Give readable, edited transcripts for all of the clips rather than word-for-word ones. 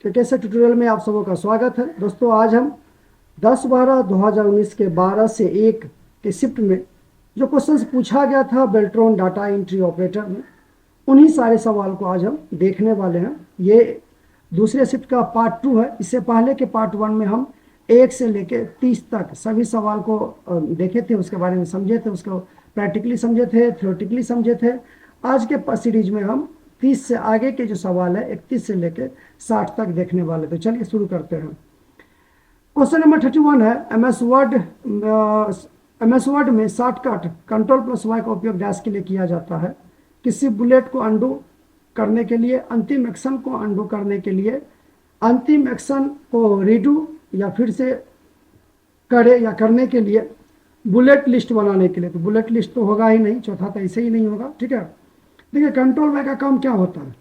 तो कैसे ट्यूटोरियल में आप सबों का स्वागत है दोस्तों। आज हम 10/12/2019 के 12 से 1 के शिफ्ट में जो क्वेश्चंस पूछा गया था बेल्ट्रॉन डाटा एंट्री ऑपरेटर में, उन्हीं सारे सवाल को आज हम देखने वाले हैं। ये दूसरे शिफ्ट का पार्ट 2 है। इससे पहले के पार्ट 1 में हम 1 से लेकर 30 तक सभी सवाल को देखे थे, उसके बारे में समझे थे, उसको प्रैक्टिकली समझे थे, थ्योरेटिकली समझे थे। आज के सीरीज में हम 30 से आगे के जो सवाल है 31 से लेकर 60 तक देखने वाले। तो चलिए शुरू करते हैं। क्वेश्चन नंबर 31 है एमएस वर्ड में शॉर्टकट Ctrl+Y का उपयोग डैश के लिए किया जाता है। किसी बुलेट को अंडू करने के लिए, अंतिम एक्शन को अंडू करने के लिए, अंतिम एक्शन को रीडू या फिर से करे या करने के लिए, बुलेट लिस्ट बनाने के लिए। तो बुलेट लिस्ट तो होगा ही नहीं, चौथा तो ऐसे ही नहीं होगा। ठीक है, देखिए Ctrl+Y का काम क्या होता है।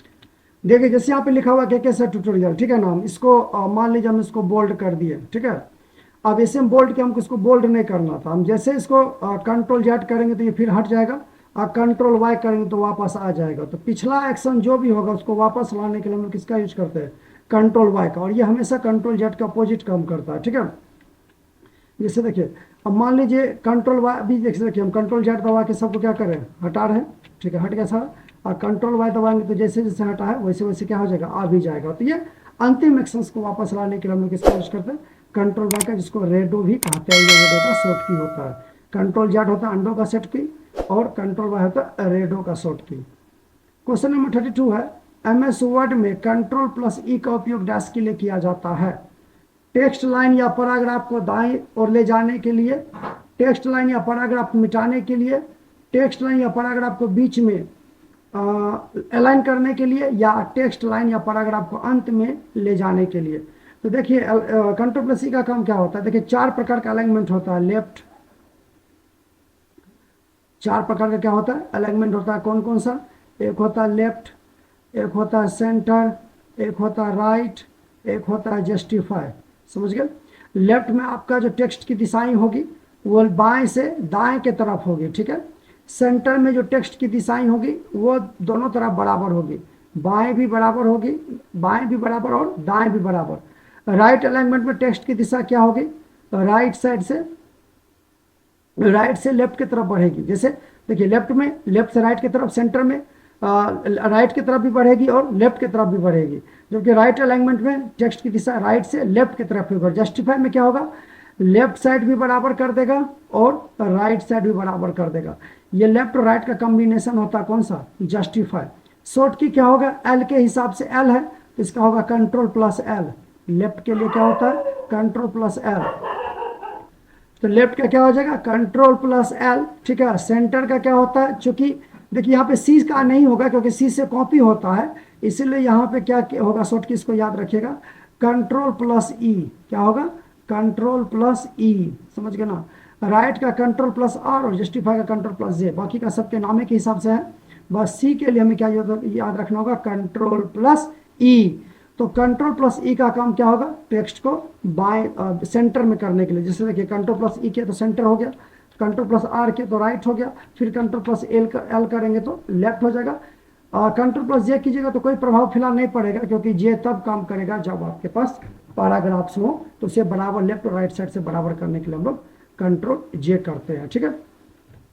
देखिए जैसे यहाँ पे लिखा हुआ है कैसे ट्यूटोरियल, ठीक है ना। हम इसको मान लीजिए हम इसको बोल्ड कर दिए, ठीक है। अब ऐसे हम बोल्ड के हमको इसको बोल्ड नहीं करना था। हम जैसे इसको Ctrl+Z करेंगे तो ये फिर हट जाएगा, और Ctrl+Y करेंगे तो वापस आ जाएगा। तो पिछला एक्शन जो भी होगा उसको वापस लाने के लिए हम लोग किसका यूज करते हैं, Ctrl+Y का। और ये हमेशा Ctrl+Z का अपोजिट काम करता है, ठीक है। जैसे देखिए अब मान लीजिए Ctrl+Y, अभी देखिए हम Ctrl+Z दबा के सबको क्या करें, हटा रहे हैं, ठीक है, हट गया सारा। और Ctrl+Y दबाएंगे तो जैसे जैसे हटा है वैसे वैसे क्या हो जाएगा, आ भी जाएगा। तो ये अंतिम एक्शंस को वापस लाने के लिए हम लोग इसका यूज करते हैं Ctrl+Y का, जिसको रेडो भी कहते हैं। ये रेडो का शॉर्ट की होता है। Ctrl+Z होता है अंडो का शॉर्ट की, और Ctrl+Y होता है रेडो का शॉर्ट की। क्वेश्चन नंबर 32 है एमएस वर्ड में Ctrl+E का उपयोग डैश के लिए किया जाता है। टेक्स्ट लाइन या पैराग्राफ को दाएं ओर ले जाने के लिए, टेक्स्ट लाइन या पैराग्राफ मिटाने के लिए, टेक्स्ट लाइन या पैराग्राफ को बीच में अलाइन करने के लिए, या टेक्स्ट लाइन या पैराग्राफ को अंत में ले जाने के लिए। तो देखिए Ctrl+E का काम क्या होता है। देखिए 4 प्रकार का अलाइनमेंट होता है। लेफ्ट, 4 प्रकार का क्या होता है, अलाइनमेंट होता है। कौन कौन सा, एक होता है लेफ्ट, एक होता है सेंटर, एक होता है राइट, एक होता है जस्टिफाई। समझ गए। लेफ्ट में आपका जो टेक्स्ट की दिशाएं होगी वो बाएं से दाएं के तरफ होगी, ठीक है। सेंटर में जो टेक्स्ट की दिशाएं होगी वो दोनों तरफ बराबर होगी, बाएं भी बराबर होगी, बाएं भी बराबर और दाएं भी बराबर। राइट अलाइनमेंट में टेक्स्ट की दिशा क्या होगी, तो राइट साइड से, राइट से लेफ्ट की तरफ बढ़ेगी। जैसे देखिए लेफ्ट में, लेफ्ट से राइट की तरफ, सेंटर में राइट की तरफ भी बढ़ेगी और लेफ्ट की तरफ भी बढ़ेगी। जबकि राइट अलाइनमेंट में टेक्स्ट की दिशा राइट से लेफ्ट की तरफ भी बढ़। जस्टिफाई में क्या होगा, लेफ्ट साइड भी बराबर कर देगा और राइट साइड भी बराबर कर देगा। ये लेफ्ट और राइट का कॉम्बिनेशन होता है कौन सा, जस्टिफाई। शॉर्ट की क्या होगा, एल के हिसाब से एल है तो इसका होगा Ctrl+L। लेफ्ट के लिए क्या होता है, Ctrl+L। तो लेफ्ट का क्या हो जाएगा, Ctrl+L, ठीक है। सेंटर का क्या होता है, चूंकि देखिए यहाँ पे सी का नहीं होगा क्योंकि सी से कॉपी होता है, इसीलिए यहाँ पे क्या होगा, शॉर्ट की इसको याद रखिएगा, Ctrl+E। क्या होगा, Ctrl+E, समझ गए ना। राइट का Ctrl+R और जस्टिफाई का Ctrl+J। बाकी का सबके नामे के हिसाब से है। बस सी के लिए हमें क्या याद रखना होगा, Ctrl+E। तो Ctrl+E का काम क्या होगा, टेक्स्ट को बाएं सेंटर में करने के लिए। जैसे देखिए Ctrl+E किया तो सेंटर हो गया, Ctrl+R किया तो राइट हो गया, फिर Ctrl+L करेंगे तो लेफ्ट हो जाएगा। Ctrl+J कीजिएगा तो कोई प्रभाव फिलहाल नहीं पड़ेगा, क्योंकि J तब काम करेगा जब आपके पास पैराग्राफ्स हो, तो उसे बराबर लेफ्ट और राइट साइड से बराबर करने के लिए हम लोग Ctrl+J करते हैं, ठीक है।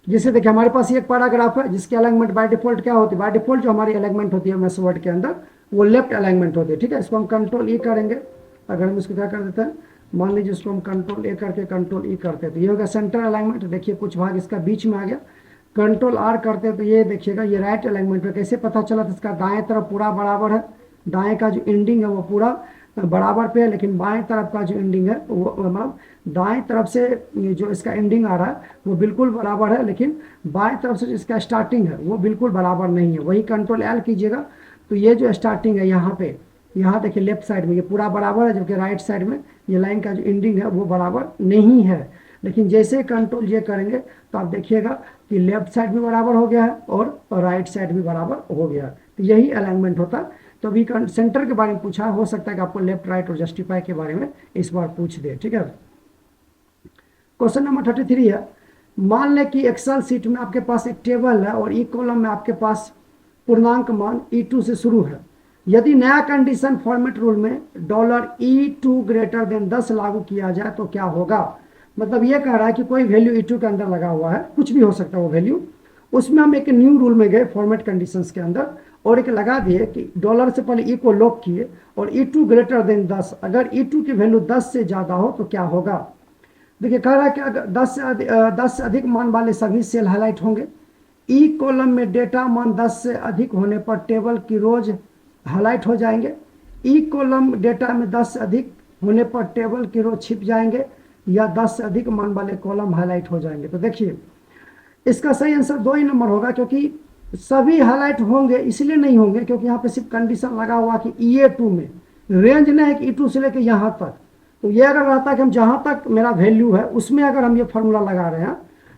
जैसे देखिए हमारे पास एक पैराग्राफ है जिसकी अलाइनमेंट बाय डिफॉल्ट क्या होती है, बाय डिफॉल्ट जो हमारी अलाइनमेंट होती है एमएस वर्ड के अंदर वो लेफ्ट अलाइनमेंट होती है, ठीक है। इसको हम Ctrl+E करेंगे। अगर हम इसको क्या कर देते हैं, मान लीजिए इसको हम Ctrl+A करके Ctrl+E करते हैं तो ये होगा सेंटर अलाइनमेंट। देखिए कुछ भाग इसका बीच में आ गया। Ctrl+R करते हैं तो ये देखिएगा ये राइट अलाइनमेंट है। कैसे पता चला, तो इसका दाएं तरफ पूरा बराबर है, दाएं का जो एंडिंग है वो पूरा बराबर पे है, लेकिन बाएं तरफ का जो एंडिंग है वो मतलब दाएं तरफ से जो इसका एंडिंग आ रहा है वो बिल्कुल बराबर है, लेकिन बाएं तरफ से जो इसका स्टार्टिंग है वो बिल्कुल बराबर नहीं है। वही Ctrl+L कीजिएगा तो ये जो स्टार्टिंग है यहाँ पे, यहाँ देखिए लेफ्ट साइड में ये पूरा बराबर है, जबकि राइट साइड में ये लाइन का जो एंडिंग है वो बराबर नहीं है। लेकिन जैसे Ctrl+J करेंगे तो आप देखिएगा कि लेफ्ट साइड भी बराबर हो गया है और राइट साइड भी बराबर हो गया है। तो यही अलाइनमेंट होता है। तो अभी सेंटर के बारे में पूछा, हो सकता है कि आपको लेफ्ट, राइट और जस्टिफाई के बारे में इस बार पूछ दे, ठीक है। क्वेश्चन नंबर 33 है, मान लें कि एक्सेल सीट में आपके पास एक टेबल है और ई कॉलम में आपके पास पूर्णांक मान E2 से शुरू है। यदि नया कंडीशन फॉर्मेट रूल में $E2 ग्रेटर देन 10 लागू किया जाए तो क्या होगा। मतलब ये कह रहा है कि कोई वैल्यू E2 के अंदर लगा हुआ है, कुछ भी हो सकता है वो वैल्यू, उसमें हम एक न्यू रूल में गए फॉर्मेट कंडीशंस के अंदर और एक लगा दिए कि डॉलर से पहले ई को लॉक किए और E2 ग्रेटर देन 10, अगर E2 की वैल्यू 10 से ज़्यादा हो तो क्या होगा। देखिए कह रहा है कि अगर 10 से अधिक मान वाले सभी सेल हाईलाइट होंगे। ई कॉलम में डेटा मान 10 से अधिक होने पर टेबल की रोज हाईलाइट हो जाएंगे। ई कॉलम डेटा में 10 से अधिक होने पर टेबल की रो छिप जाएंगे या 10 से अधिक मान वाले कॉलम हाईलाइट हो जाएंगे। तो देखिए इसका सही आंसर 2 ही नंबर होगा, क्योंकि सभी हाईलाइट होंगे इसलिए नहीं होंगे क्योंकि यहाँ पे सिर्फ कंडीशन लगा हुआ कि E2 में रेंज नहीं है कि E2 से लेकर यहाँ तक। तो ये अगर रहता है कि हम जहाँ तक मेरा वैल्यू है उसमें अगर हम ये फार्मूला लगा रहे हैं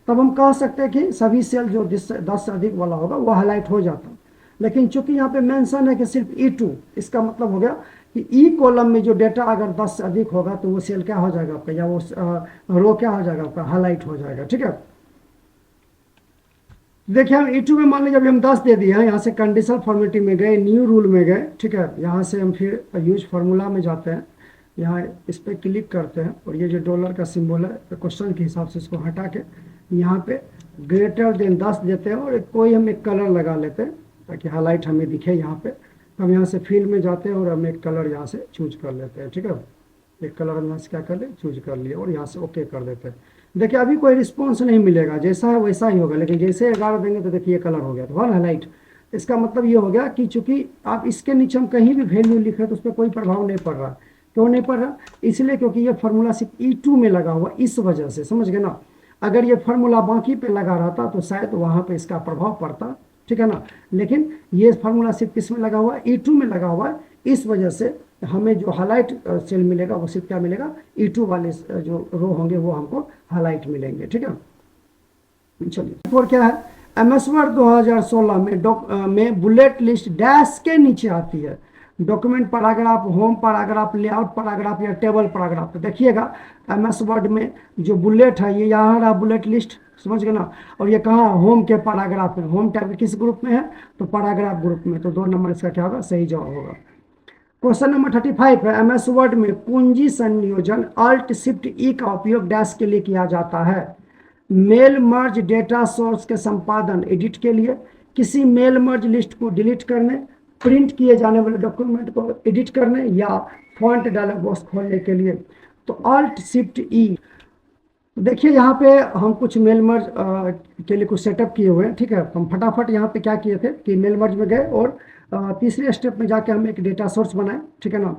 तब हम कह सकते हैं कि सभी सेल जो 10 से अधिक वाला होगा वो हाईलाइट हो जाता। लेकिन चूंकि यहाँ पे मेंशन है कि सिर्फ E2, इसका मतलब हो गया कि ई कॉलम में जो डेटा अगर 10 से अधिक होगा तो वो सेल क्या हो जाएगा आपका, या वो रो क्या हो जाएगा आपका, हाईलाइट हो जाएगा। ठीक है, देखिए हम E2 में मान लीजिए अभी हम 10 दे दिए हैं, यहाँ से कंडीशनल फॉर्मेटिंग में गए, न्यू रूल में गए। ठीक है, यहाँ से हम फिर यूज फार्मूला में जाते हैं, यहाँ इस पर क्लिक करते हैं और ये जो डॉलर का सिंबल है क्वेश्चन के हिसाब से इसको हटा के यहाँ पे ग्रेटर देन 10 देते हैं और कोई हम एक कलर लगा लेते हैं ताकि हाईलाइट हमें दिखे यहाँ पे। हम यहाँ से फील्ड में जाते हैं और हम एक कलर यहाँ से चूज कर लेते हैं। ठीक है, एक कलर हम यहाँ से क्या कर ले, चूज कर लिए और यहाँ से ओके कर देते हैं। देखिए अभी कोई रिस्पॉन्स नहीं मिलेगा, जैसा है वैसा ही होगा, लेकिन जैसे 11 देंगे तो देखिए ये कलर हो गया, तो वन हाईलाइट। इसका मतलब ये हो गया कि चूंकि आप इसके नीचे हम कहीं भी वैल्यू लिख रहे हैं तो उस पर कोई प्रभाव नहीं पड़ रहा। क्यों नहीं पड़ रहा, इसलिए क्योंकि ये फार्मूला सिर्फ E2 में लगा हुआ, इस वजह से, समझ गए ना। अगर ये फार्मूला बाकी पे लगा रहता तो शायद वहाँ पे इसका प्रभाव पड़ता। ठीक है ना, लेकिन ये फार्मूला सिर्फ किस में लगा हुआ है, E2 में लगा हुआ है, इस वजह से हमें जो हाईलाइट सेल मिलेगा वो सिर्फ क्या मिलेगा, E2 वाले जो रो होंगे वो हमको हाईलाइट मिलेंगे। ठीक है, चलिए फोर क्या है, MS वर्ड 2016 में बुलेट लिस्ट डैश के नीचे आती है। Document paragraph, home paragraph, layout paragraph या टेबल पैराग्राफ। तो देखिएगा MS वर्ड में जो बुलेट है ये यहाँ रहा बुलेट लिस्ट, समझ गए ना, और ये कहाँ होम के पैराग्राफ में, होम टैब किस ग्रुप में है तो पैराग्राफ ग्रुप में, तो 2 नंबर इसका क्या होगा, सही जवाब होगा। क्वेश्चन नंबर 35 है, MS वर्ड में कुंजी संयोजन Alt Shift E का उपयोग डैश के लिए किया जाता है। मेल मर्ज डेटा सोर्स के संपादन एडिट के लिए, किसी मेल मर्ज लिस्ट को डिलीट करने, प्रिंट किए जाने वाले डॉक्यूमेंट को एडिट करने या फॉन्ट डायलॉग बॉक्स खोलने के लिए। तो Alt Shift E। देखिए यहाँ पे हम कुछ मेल मर्ज के लिए कुछ सेटअप किए हुए हैं। ठीक है, हम फटाफट यहाँ पे क्या किए थे कि मेल मर्ज में गए और तीसरे स्टेप में जाके हम एक डेटा सोर्स बनाए। ठीक है ना,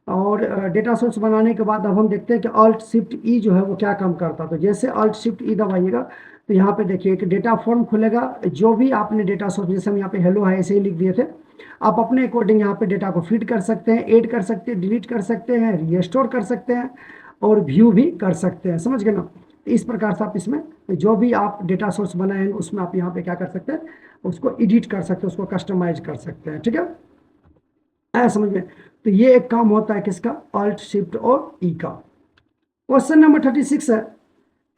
और डेटा सोर्स बनाने के बाद अब हम देखते हैं कि Alt Shift E जो है वो क्या काम करता है। तो जैसे Alt Shift E दबाइएगा तो यहाँ पे देखिए एक डेटा फॉर्म खुलेगा, जो भी आपने डेटा सोर्स, जैसे हम यहाँ पे हेलो है ऐसे ही लिख दिए थे, आप अपने अकॉर्डिंग यहाँ पे डेटा को फीड कर सकते हैं, ऐड कर सकते हैं, डिलीट कर सकते हैं, रीस्टोर कर सकते हैं और व्यू भी कर सकते हैं, समझ गए ना। इस प्रकार से आप इसमें जो भी आप डेटा सोर्स बनाएंगे उसमें आप यहाँ पे क्या कर सकते हैं, उसको एडिट कर सकते हैं, उसको कस्टमाइज कर सकते हैं। ठीक है, आया समझ में। तो ये एक काम होता है किसका, Alt Shift और E का। क्वेश्चन नंबर 36 है,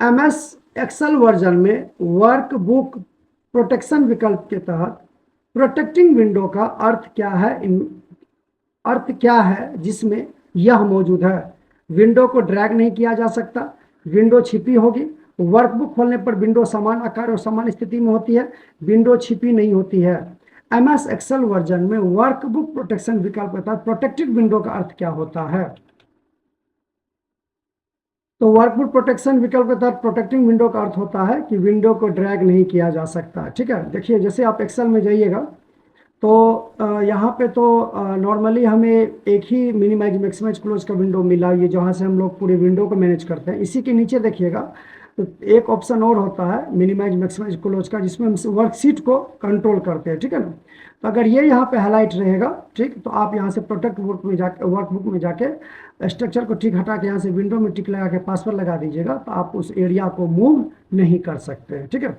MS एक्सेल वर्जन में वर्कबुक प्रोटेक्शन विकल्प के तहत प्रोटेक्टिंग विंडो का अर्थ क्या है जिसमें यह मौजूद है। विंडो को ड्रैग नहीं किया जा सकता, विंडो छिपी होगी, वर्कबुक खोलने पर विंडो समान आकार और समान स्थिति में होती है, विंडो छिपी नहीं होती है। MS एक्सेल वर्जन में वर्कबुक प्रोटेक्शन विकल्प के तहत प्रोटेक्टेड विंडो का अर्थ क्या होता है। तो वर्कबुक प्रोटेक्शन विकल्प के तहत प्रोटेक्टिंग विंडो का अर्थ होता है कि विंडो को ड्रैग नहीं किया जा सकता। ठीक है, देखिए जैसे आप एक्सेल में जाइएगा तो यहाँ पे तो नॉर्मली हमें एक ही मिनिमाइज मैक्सिमाइज क्लोज का विंडो मिला, ये जहाँ से हम लोग पूरे विंडो को मैनेज करते हैं। इसी के नीचे देखिएगा तो एक ऑप्शन और होता है मिनिमाइज मैक्सिमाइज क्लोज का, जिसमें हम वर्कशीट को कंट्रोल करते हैं। ठीक है ना, तो अगर ये यहाँ पे हाईलाइट रहेगा, ठीक, तो आप यहाँ से प्रोटेक्ट बुक में जाके, वर्कबुक में जाके स्ट्रक्चर को टिक हटा के यहाँ से विंडो में टिक लगा के पासवर्ड लगा दीजिएगा, तो आप उस एरिया को मूव नहीं कर सकते हैं। ठीक है,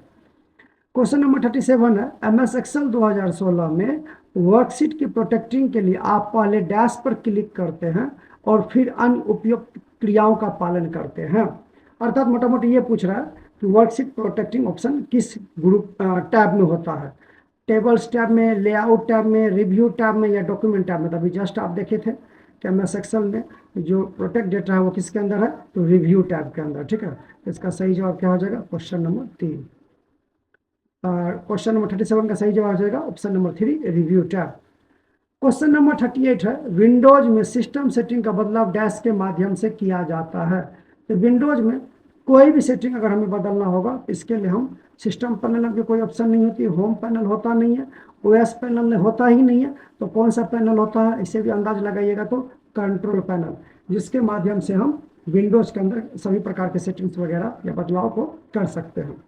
क्वेश्चन नंबर 37 है, MS एक्सेल 2016 में वर्कशीट की प्रोटेक्टिंग के लिए आप पहले डैश पर क्लिक करते हैं और फिर अन्य उपयुक्त क्रियाओं का पालन करते हैं। अर्थात मोटा मोटी ये पूछ रहा है कि वर्कशीट प्रोटेक्टिंग ऑप्शन किस ग्रुप टैब में होता है। टेबल्स टैब में, लेआउट टैब में, रिव्यू टैब में या डॉक्यूमेंट टैब में। तो अभी जस्ट आप देखे थे कि MS एक्सेल में जो प्रोटेक्ट डेटा है वो किसके अंदर है, तो रिव्यू टैब के अंदर। ठीक है, तो इसका सही जवाब क्या हो जाएगा, क्वेश्चन नंबर 3। क्वेश्चन नंबर 37 का सही जवाब हो जाएगा option number 3, review tab. Question number 38 है, विंडोज में सिस्टम सेटिंग का बदलाव डैश के माध्यम से किया जाता है। तो विंडोज में कोई भी सेटिंग अगर हमें बदलना होगा, इसके लिए हम सिस्टम पैनल में कोई ऑप्शन नहीं होती, होम पैनल होता नहीं है, OS पैनल में होता ही नहीं है, तो कौन सा पैनल होता है, इसे भी अंदाज लगाइएगा, तो कंट्रोल पैनल, जिसके माध्यम से हम विंडोज के अंदर सभी प्रकार के सेटिंग्स वगैरह या बदलाव को कर सकते हैं।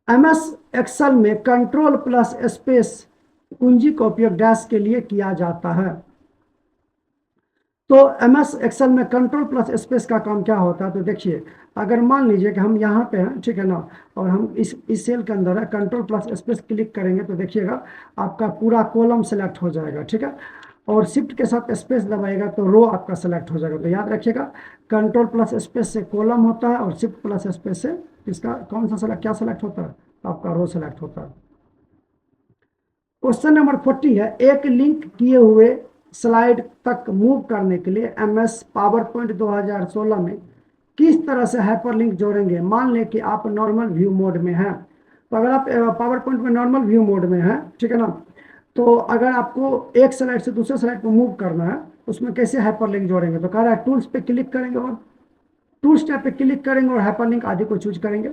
MS एक्सेल में कंट्रोल प्लस स्पेस कुंजी का उपयोग डैश के लिए किया जाता है। तो MS एक्सेल में कंट्रोल प्लस स्पेस का काम क्या होता है, तो देखिए अगर मान लीजिए कि हम यहाँ पे हैं, ठीक है ना, और हम इस सेल के अंदर है, कंट्रोल प्लस स्पेस क्लिक करेंगे तो देखिएगा आपका पूरा कॉलम सेलेक्ट हो जाएगा। ठीक है, और शिफ्ट के साथ स्पेस दबाएगा तो रो आपका सेलेक्ट हो जाएगा। तो याद रखिएगा, कंट्रोल प्लस स्पेस से कॉलम होता है और शिफ्ट प्लस स्पेस से इसका कौन सा सेलेक्ट, क्या सेलेक्ट होता है, आपका रो सेलेक्ट होता है। क्वेश्चन नंबर 40 है, एक लिंक किए हुए स्लाइड तक मूव करने के लिए MS पावर पॉइंट 2016 में किस तरह से हाइपरलिंक जोड़ेंगे। मान लें कि आप नॉर्मल व्यू मोड में हैं, तो अगर आप पावर पॉइंट में नॉर्मल व्यू मोड में हैं, ठीक है ना, तो अगर आपको एक स्लाइड से दूसरे स्लाइड पर मूव करना है, उसमें कैसे हाइपरलिंक जोड़ेंगे, तो कह रहा है टूल्स पे क्लिक करेंगे और टूल्स टैब पे क्लिक करेंगे और हाइपरलिंक आदि को चूज करेंगे।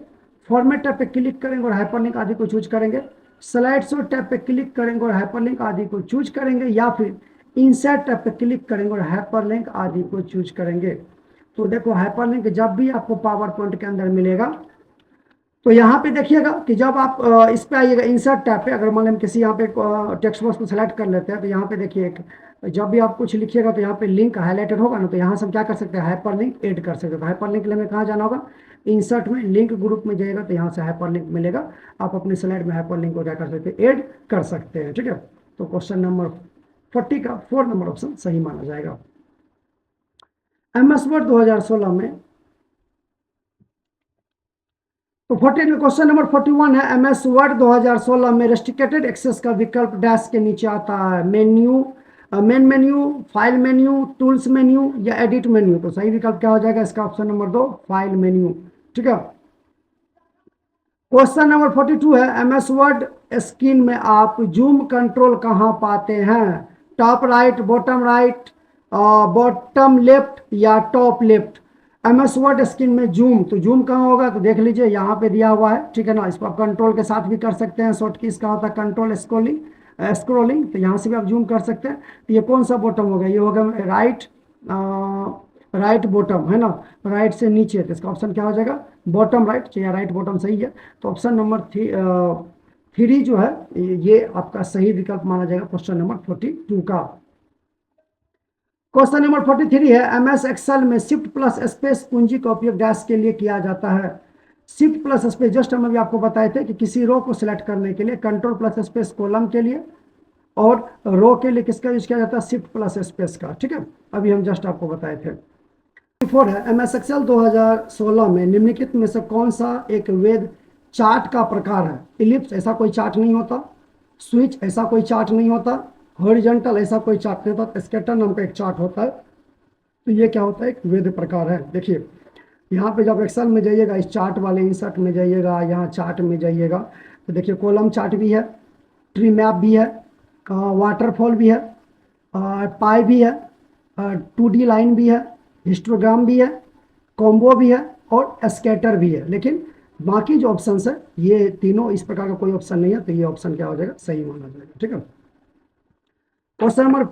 फॉर्मेट टैब पे क्लिक करेंगे और हाइपरलिंक आदि को चूज करेंगे। स्लाइड शो टैब पे क्लिक करेंगे और हाइपरलिंक आदि को चूज करेंगे, या फिर इंसर्ट टैब पे क्लिक करेंगे और हाइपरलिंक आदि को चूज करेंगे। तो देखो हाइपरलिंक जब भी आपको पावर पॉइंट के अंदर मिलेगा, तो यहाँ पे देखिएगा कि जब आप इस पे आइएगा इंसर्ट टैब पे, अगर मान लें हम किसी यहाँ पे टेक्स्ट बॉक्स को सेलेक्ट कर लेते हैं, तो यहाँ पे देखिए जब भी आप कुछ लिखिएगा तो यहाँ पे लिंक हाईलाइटेड होगा ना, तो यहाँ से हम क्या कर सकते हैं, हाइपर लिंक ऐड कर सकते हैं। तो हाइपर लिंक के लिए हमें कहाँ जाना होगा, इंसर्ट में लिंक ग्रुप में जाएगा, तो यहाँ से हाइपर लिंक मिलेगा, आप अपने स्लाइड में हाइपर लिंक को क्या कर सकते हैं, ऐड कर सकते हैं। ठीक है, तो क्वेश्चन नंबर 40 का 4 नंबर ऑप्शन सही माना जाएगा। MS वर्ड 2016 में, तो 40 क्वेश्चन नंबर 41 है, MS वर्ड 2016 में रेस्ट्रिक्टेड एक्सेस का विकल्प डैश के नीचे आता है, menu, main menu, file menu, tools menu या एडिट मेन्यू। तो सही विकल्प क्या हो जाएगा इसका, ऑप्शन नंबर 2, फाइल मेन्यू। ठीक है, क्वेश्चन नंबर 42 है, MS वर्ड स्क्रीन में आप जूम कंट्रोल कहाँ पाते हैं, टॉप राइट, बॉटम लेफ्ट या top left. MS word screen में जूम, तो जूम कहाँ होगा, तो देख लीजिए यहाँ पे दिया हुआ है। ठीक है ना, इसको आप कंट्रोल के साथ भी कर सकते हैं, शॉर्ट की इसका होता है कंट्रोल स्क्रोलिंग, तो यहाँ से भी आप जूम कर सकते हैं। तो ये कौन सा बॉटम होगा, ये होगा राइट बॉटम, है ना, राइट से नीचे, तो इसका ऑप्शन क्या हो जाएगा, बॉटम राइट या राइट बॉटम सही है। तो ऑप्शन नंबर 3 जो है ये आपका सही विकल्प माना जाएगा क्वेश्चन नंबर 42 का। क्वेश्चन नंबर 43 है, MS एक्सेल में शिफ्ट प्लस स्पेस कुंजी का उपयोग डैश के लिए किया जाता है। शिफ्ट प्लस स्पेस जस्ट हम अभी आपको बताए थे कि किसी रो को सिलेक्ट करने के लिए कंट्रोल प्लस स्पेस कॉलम के लिए, और रो के लिए किसका यूज किया जाता है, शिफ्ट प्लस स्पेस का। ठीक है, अभी हम जस्ट आपको बताए थे। 4 है, MS एक्सेल 2016 में निम्नलिखित में से कौन सा एक वेद चार्ट का प्रकार है। इलिप्स ऐसा कोई चार्ट नहीं होता, स्विच ऐसा कोई चार्ट नहीं होता, हॉरिजॉन्टल ऐसा कोई चार्ट नहीं होता, स्कैटर नाम का एक चार्ट होता है। तो ये क्या होता है, एक वेद प्रकार है। देखिए यहाँ पे जब एक्सेल में जाइएगा, इस चार्ट वाले इंसर्ट में जाइएगा, यहाँ चार्ट में जाइएगा, तो देखिए कॉलम चार्ट भी है, ट्री मैप भी है, वाटरफॉल भी है, पाई भी है, 2D लाइन भी है, हिस्टोग्राम भी है, कॉम्बो भी है और स्कैटर भी है। लेकिन बाकी जो ऑप्शन है ये तीनों, इस प्रकार का कोई ऑप्शन नहीं है, तो ये ऑप्शन क्या हो जाएगा, सही माना जाएगा। ठीक है, क्वेश्चन नंबर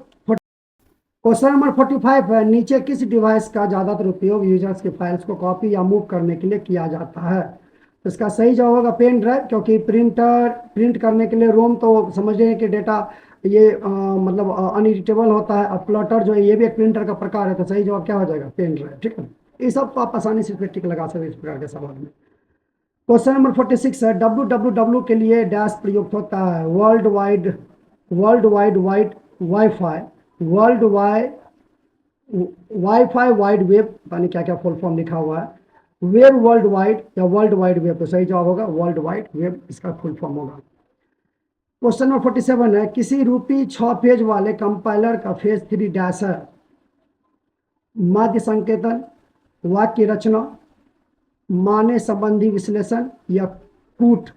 45 है, नीचे किस डिवाइस का ज़्यादातर उपयोग यूजर्स के फाइल्स को कॉपी या मूव करने के लिए किया जाता है। तो इसका सही जवाब होगा पेन ड्राइव, क्योंकि प्रिंट करने के लिए रोम तो समझ रहे हैं कि डेटा ये मतलब अनएडिटेबल होता है। अब प्लॉटर जो है ये भी एक प्रिंटर का प्रकार है, तो सही जवाब क्या हो जाएगा, पेन ड्राइव। ठीक है, ये सब तो आप आसानी से इस पर टिक लगा सकते हैं इस प्रकार के सवाल में। क्वेश्चन नंबर 46 है, www के लिए डैश प्रयुक्त होता है, world wide wifi, world wifi wide web, पता नहीं क्या क्या फुल फॉर्म लिखा हुआ है, वेब वर्ल्ड वाइड या वर्ल्ड वाइड वेब। तो सही जवाब होगा वर्ल्ड वाइड वेब, इसका फुल फॉर्म होगा। क्वेश्चन नंबर 47 है, किसी रूपी 6 फेज वाले कंपाइलर का फेज 3 डैश है। माध्य संकेतन, वाक्य रचना, माने संबंधी विश्लेषण या कूट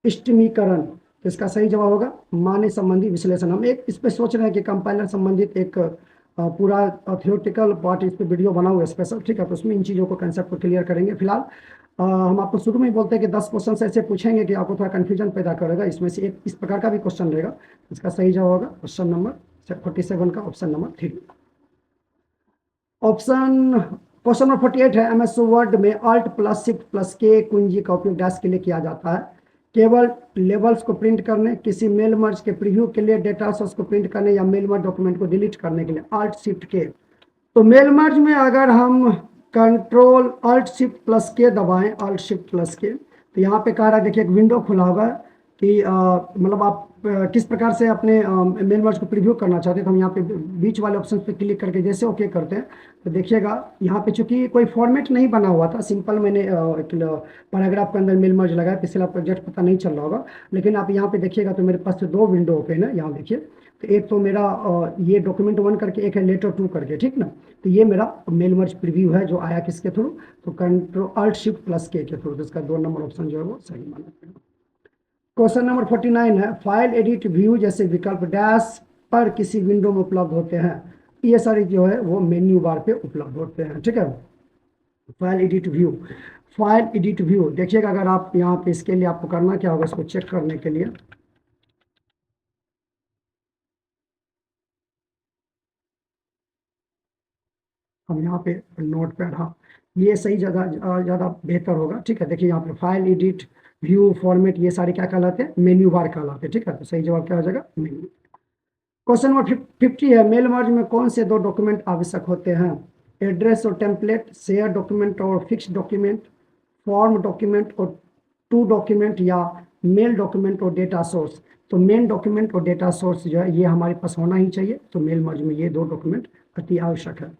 इष्टमीकरण। तो इसका सही जवाब होगा माने संबंधी विश्लेषण। हम एक इस पे सोच रहे हैं कि कंपाइलर संबंधित एक पूरा थियोरेटिकल पार्ट इस पे वीडियो बना हुआ है स्पेशल, ठीक है, तो उसमें इन चीज़ों को कंसेप्ट को क्लियर करेंगे। फिलहाल हम आपको शुरू में ही बोलते हैं कि 10 क्वेश्चन ऐसे पूछेंगे कि आपको थोड़ा कन्फ्यूजन पैदा करेगा। इसमें से एक इस प्रकार का भी क्वेश्चन रहेगा। इसका सही जवाब होगा क्वेश्चन नंबर 47 का option number 3। Option question number 48 है, एमएस वर्ड में अल्ट प्लस शिफ्ट प्लस के कुंजी का उपयोग डैश के लिए किया जाता है। केवल लेबल्स को प्रिंट करने, किसी मेल मर्ज के प्रीव्यू के लिए, डेटा सोर्स को प्रिंट करने या मेल मर्ज डॉक्यूमेंट को डिलीट करने के लिए। अल्ट शिफ्ट के। तो मेल मर्ज में अगर हम कंट्रोल अल्ट शिफ्ट प्लस के दबाएं, अल्ट शिफ्ट प्लस के, तो यहाँ पे कह रहा है, देखिए एक विंडो खुला होगा कि मतलब आप किस प्रकार से अपने मेल मर्ज को प्रीव्यू करना चाहते हैं। तो हम यहाँ पे बीच वाले ऑप्शन पे क्लिक करके जैसे ओके करते हैं तो देखिएगा यहाँ पे चूंकि कोई फॉर्मेट नहीं बना हुआ था, सिंपल मैंने एक पैराग्राफ के अंदर मेल मर्ज लगाया, पिछला प्रोजेक्ट पता नहीं चल रहा होगा। लेकिन आप यहाँ पे देखिएगा तो मेरे पास तो 2 विंडो ओपन है। यहाँ देखिए, तो एक तो मेरा ये डॉक्यूमेंट 1 करके, एक है लेटर 2 करके, ठीक ना। तो ये मेरा मेल मर्ज प्रीव्यू है जो आया किसके थ्रू, तो कंट्रोल अल्ट शिफ्ट प्लस के थ्रू। तो इसका 2 नंबर ऑप्शन जो है वो सही माना जाएगा। क्वेश्चन नंबर 49 है, फाइल एडिट व्यू जैसे विकल्प डैश पर किसी विंडो में उपलब्ध होते हैं। ये सारी जो है वो मेन्यू बार पे उपलब्ध होते हैं, ठीक है। File edit view, file edit view देखिएगा, अगर आप यहाँ पे इसके लिए आपको करना क्या होगा, इसको चेक करने के लिए हम यहाँ पे नोट पैड, हाँ ये सही ज़्यादा बेहतर होगा, ठीक है। देखिए यहाँ पे फाइल एडिट व्यू फॉर्मेट ये सारे क्या कहलाते हैं, मेन्यू बार कहलाते हैं, ठीक है। तो सही जवाब क्या हो जाएगा, मेन्यू। क्वेश्चन नंबर 50 है, मेल मर्ज में कौन से 2 डॉक्यूमेंट आवश्यक होते हैं। एड्रेस और टेम्पलेट, शेयर डॉक्यूमेंट और फिक्स डॉक्यूमेंट, फॉर्म डॉक्यूमेंट और टू डॉक्यूमेंट, या मेल डॉक्यूमेंट और डेटा सोर्स। तो मेन डॉक्यूमेंट और डेटा सोर्स जो है ये हमारे पास होना ही चाहिए। तो मेल मर्ज में ये 2 डॉक्यूमेंट अति आवश्यक है।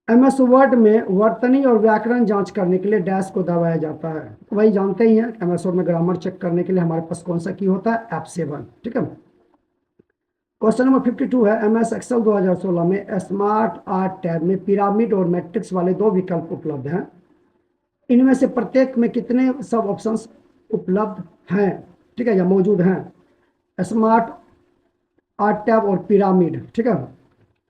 एमएस वर्ड में वर्तनी और व्याकरण जांच करने के लिए डैश को दबाया जाता है। वही जानते ही हैं, एमएस वर्ड में ग्रामर चेक करने के लिए हमारे पास कौन सा की होता है, F7, ठीक है। क्वेश्चन नंबर 52 है, एमएस एक्सेल 2016 में स्मार्ट आर्ट टैब में पिरामिड और मैट्रिक्स वाले 2 विकल्प उपलब्ध हैं। इनमें से प्रत्येक में कितने सब ऑप्शंस उपलब्ध हैं, ठीक है, या मौजूद हैं। स्मार्ट आर्ट टैब और पिरामिड, ठीक है।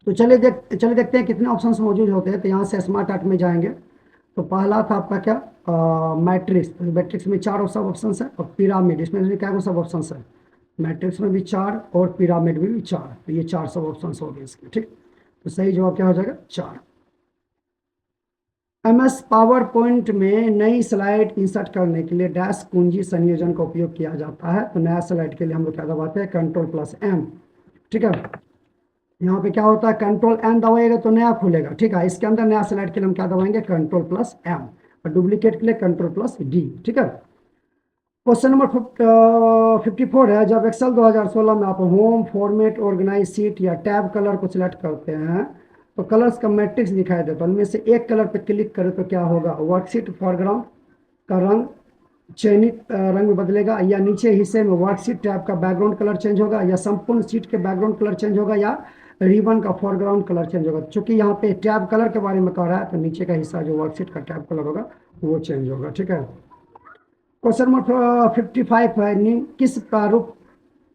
तो चलिए देखते हैं कितने ऑप्शंस मौजूद होते हैं। तो यहाँ से स्मार्ट आर्ट में जाएंगे तो पहला था आपका क्या, मैट्रिक्स। तो मैट्रिक्स में 4 सब ऑप्शन है, और पिरामिड इसमें भी क्या सब ऑप्शन है, मैट्रिक्स में भी 4 और पिरामिड में भी 4। तो ये 4 सब ऑप्शन हो गए इसके, ठीक। तो सही जवाब क्या हो जाएगा, 4। एमएस पावर पॉइंट में नई स्लाइड इंसर्ट करने के लिए डैश कुंजी संयोजन का उपयोग किया जाता है। तो नया स्लाइड के लिए हम लोग क्या दबाते हैं, Ctrl+M, ठीक है। यहाँ पे क्या होता है, Ctrl+N दबाएगा तो नया खुलेगा, ठीक है। इसके अंदर नया स्लाइड के लिए हम क्या दबाएंगे, Ctrl+M, और डुप्लीकेट के लिए Ctrl+D, ठीक है। क्वेश्चन नंबर 54 है, जब एक्सेल 2016 में आप होम, फॉर्मेट, ऑर्गेनाइज, सीट या टैब कलर को सिलेक्ट करते हैं तो कलर्स का मैट्रिक्स दिखाई देता है। उनमें से एक कलर पर क्लिक करें तो क्या होगा, वर्कशीट फोरग्राउंड का रंग चयनित रंग में बदलेगा, या नीचे हिस्से में वर्कशीट टैब का बैकग्राउंड कलर चेंज होगा, या संपूर्ण सीट के बैकग्राउंड कलर चेंज होगा, या रिबन का फोरग्राउंड कलर चेंज होगा। चूंकि यहाँ पे टैब कलर के बारे में कह रहा है तो नीचे का हिस्सा जो वर्कशीट का टैब कलर होगा वो चेंज होगा, ठीक है। क्वेश्चन नंबर 55 है,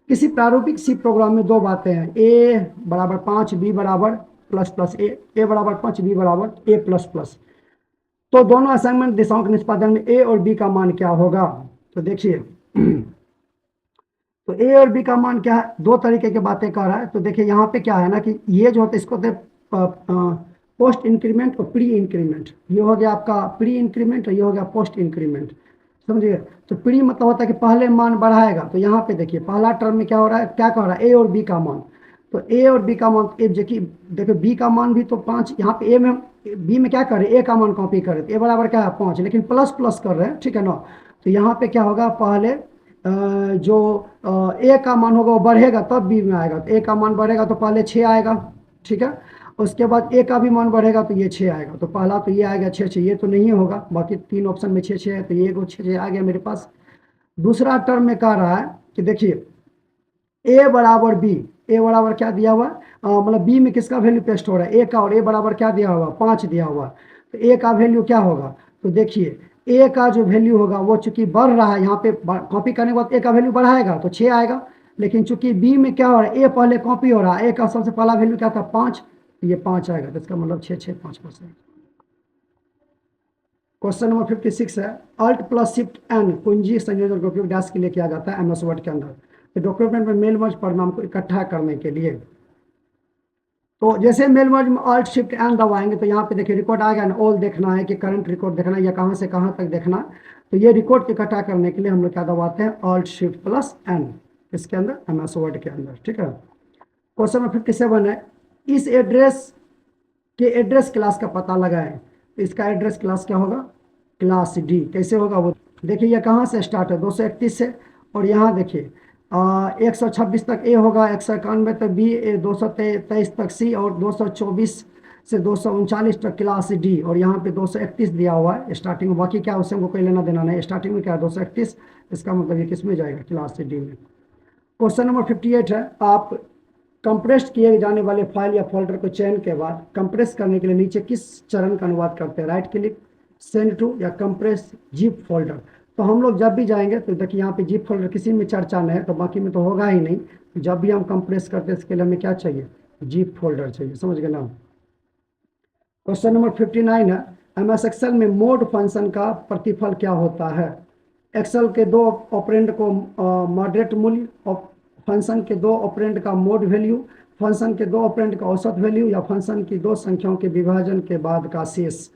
किसी प्रारूपिक सी प्रोग्राम में 2 बातें हैं, a बराबर 5, b बराबर प्लस प्लस a बराबर 5, b बराबर a प्लस प्लस। तो दोनों असाइनमेंट दिशाओं के निष्पादन में a और b का मान क्या होगा। तो देखिए तो a और b का मान क्या है, 2 तरीके की बातें कर रहा है। तो देखिए यहाँ पे क्या है ना कि ये जो होता है इसको पोस्ट इंक्रीमेंट और प्री इंक्रीमेंट। ये हो गया आपका प्री इंक्रीमेंट और ये हो गया पोस्ट इंक्रीमेंट, समझिए। तो प्री मतलब होता है कि पहले मान बढ़ाएगा। तो यहाँ पे देखिए पहला टर्म में क्या हो रहा है, क्या कह रहा है, ए और बी का मान। तो ए और बी का मान, देखिए बी का मान भी तो 5, यहाँ पे ए में बी में क्या कर रहे हैं, ए का मान कॉपी कर रहे थे, ए बराबर क्या है 5, लेकिन प्लस प्लस कर रहे हैं, ठीक है ना। तो यहाँ पे क्या होगा, पहले जो ए का मान होगा वो बढ़ेगा तब बी में आएगा। तो ए का मान बढ़ेगा तो पहले 6 आएगा, ठीक है। उसके बाद ए का भी मान बढ़ेगा तो ये 6 आएगा। तो पहला तो ये आएगा 6 6, ये तो नहीं होगा, बाकी 3 ऑप्शन में 6 6 है, तो ये 6 6 आ गया मेरे पास। दूसरा टर्म में कह रहा है कि देखिए ए बराबर बी, ए बराबर क्या दिया हुआ, मतलब बी में किसका वैल्यू पेस्ट हो रहा है, ए का, और ए बराबर क्या दिया हुआ, 5 दिया हुआ। तो ए का वैल्यू क्या होगा, तो देखिए ए का जो वैल्यू होगा वो चूंकि बढ़ रहा है, यहाँ पे कॉपी करने के बाद ए का वैल्यू बढ़ाएगा तो 6 आएगा। लेकिन चूंकि बी में क्या हो रहा है, ए पहले कॉपी हो रहा है, ए का सबसे पहला वैल्यू क्या था, 5, तो ये 5 आएगा, तो इसका मतलब 6 6 5%। क्वेश्चन नंबर 56 है, अल्ट प्लस शिफ्ट एन कुंजी संयोजन का उपयोग डैश के लिए किया जाता है एमएस वर्ड के अंदर। तो डॉक्यूमेंट में मेल मर्ज परिणाम को इकट्ठा करने के लिए, तो जैसे मेल मर्ज में अल्ट शिफ्ट एन दबाएंगे तो यहाँ पे देखिए रिकॉर्ड आएगा ना, ऑल देखना है कि करंट रिकॉर्ड देखना है या कहाँ से कहाँ तक देखना है। तो ये रिकॉर्ड को इकट्ठा करने के लिए हम लोग क्या दबाते हैं, अल्ट शिफ्ट प्लस एन, इसके अंदर एमएस वर्ड के अंदर, ठीक है। क्वेश्चन नंबर 57 है, इस एड्रेस के एड्रेस क्लास का पता लगाएं। तो इसका एड्रेस क्लास क्या होगा, क्लास डी। कैसे होगा वो देखिए, ये कहाँ से स्टार्ट है, 231 से, और यहाँ देखिए 126 तक ए होगा, 191 तक बी, 223 तक सी, और 224 से 239 तक क्लास डी, और यहाँ पे 231 दिया हुआ है स्टार्टिंग में। बाकी क्या उससे हमको कोई लेना देना नहीं, स्टार्टिंग में क्या है 231, इसका मतलब ये किस में जाएगा, क्लास डी में। क्वेश्चन नंबर 58 है, आप कंप्रेस किए जाने वाले फाइल या फोल्डर को चयन के बाद कंप्रेस करने के लिए नीचे किस चरण का अनुवाद करते हैं, राइट क्लिक, सेंड टू, या कंप्रेस जिप फोल्डर। तो हम लोग जब भी जाएंगे तो देखिए यहाँ पे जिप फोल्डर किसी में चर्चा नहीं है, तो बाकी में तो होगा ही नहीं। जब भी हम कंप्रेस करते हैं इसके लिए हमें क्या चाहिए, जिप फोल्डर चाहिए, समझ गए ना। क्वेश्चन नंबर 59 है, एमएस एक्सेल में मोड फंक्शन का प्रतिफल क्या होता है। एक्सेल के दो ऑपरेंड को मॉडरेट मूल्य, फंक्शन के दो ऑपरेंड का मोड वैल्यू, फंक्शन के दो ऑपरेंड का औसत वैल्यू, या फंक्शन की दो संख्याओं के विभाजन के बाद का शेष।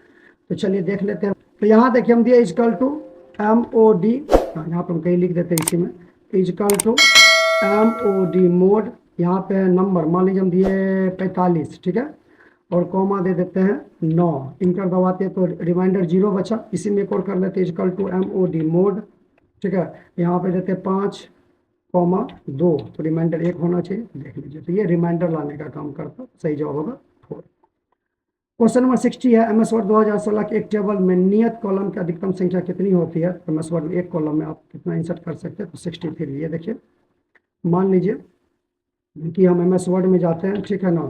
तो चलिए देख लेते हैं। तो यहाँ देखिए हम दिए इजकल टू MOD, यहाँ पर हम कहीं लिख देते हैं इसी में, इजकल टू MOD मोड, यहाँ पे नंबर मान लीजिए हम दिए 45, ठीक है, और कॉमा दे देते हैं 9, इंटर दबाते हैं तो रिमाइंडर 0 बचा। इसी में एक और कर लेते हैं, इजकल टू MOD मोड, ठीक है, यहाँ पे देते हैं 5,2, तो रिमाइंडर 1 होना चाहिए, देख लीजिए। तो ये रिमाइंडर लाने का काम करता, सही जवाब होगा 4। क्वेश्चन नंबर 60 है, एमएस वर्ड 2016 के एक टेबल में नियत कॉलम की अधिकतम संख्या कितनी होती है। एमएस वर्ड में एक कॉलम में आप कितना इंसर्ट कर सकते हैं, तो 63। ये देखिए मान लीजिए कि हम एमएस वर्ड में जाते हैं, ठीक है ना,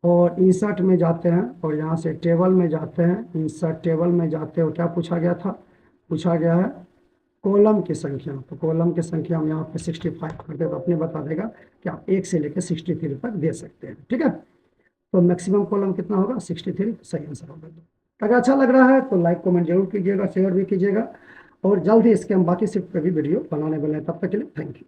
और इंसर्ट में जाते हैं, और यहाँ से टेबल में जाते हैं, इंसर्ट टेबल में जाते हैं, और क्या पूछा गया था, पूछा गया है कॉलम की संख्या। तो कॉलम की संख्या हम यहाँ पे 65 करते हैं, तो अपने बता देगा कि आप 1 से लेकर 63 तक दे सकते हैं, ठीक है। तो मैक्सिमम कॉलम कितना होगा, 63, सही आंसर होगा। अगर अच्छा लग रहा है तो लाइक कमेंट जरूर कीजिएगा, शेयर भी कीजिएगा, और जल्द ही इसके हम बाकी शिफ्ट पे भी वीडियो बनाने वाले हैं। तब तक के लिए थैंक यू।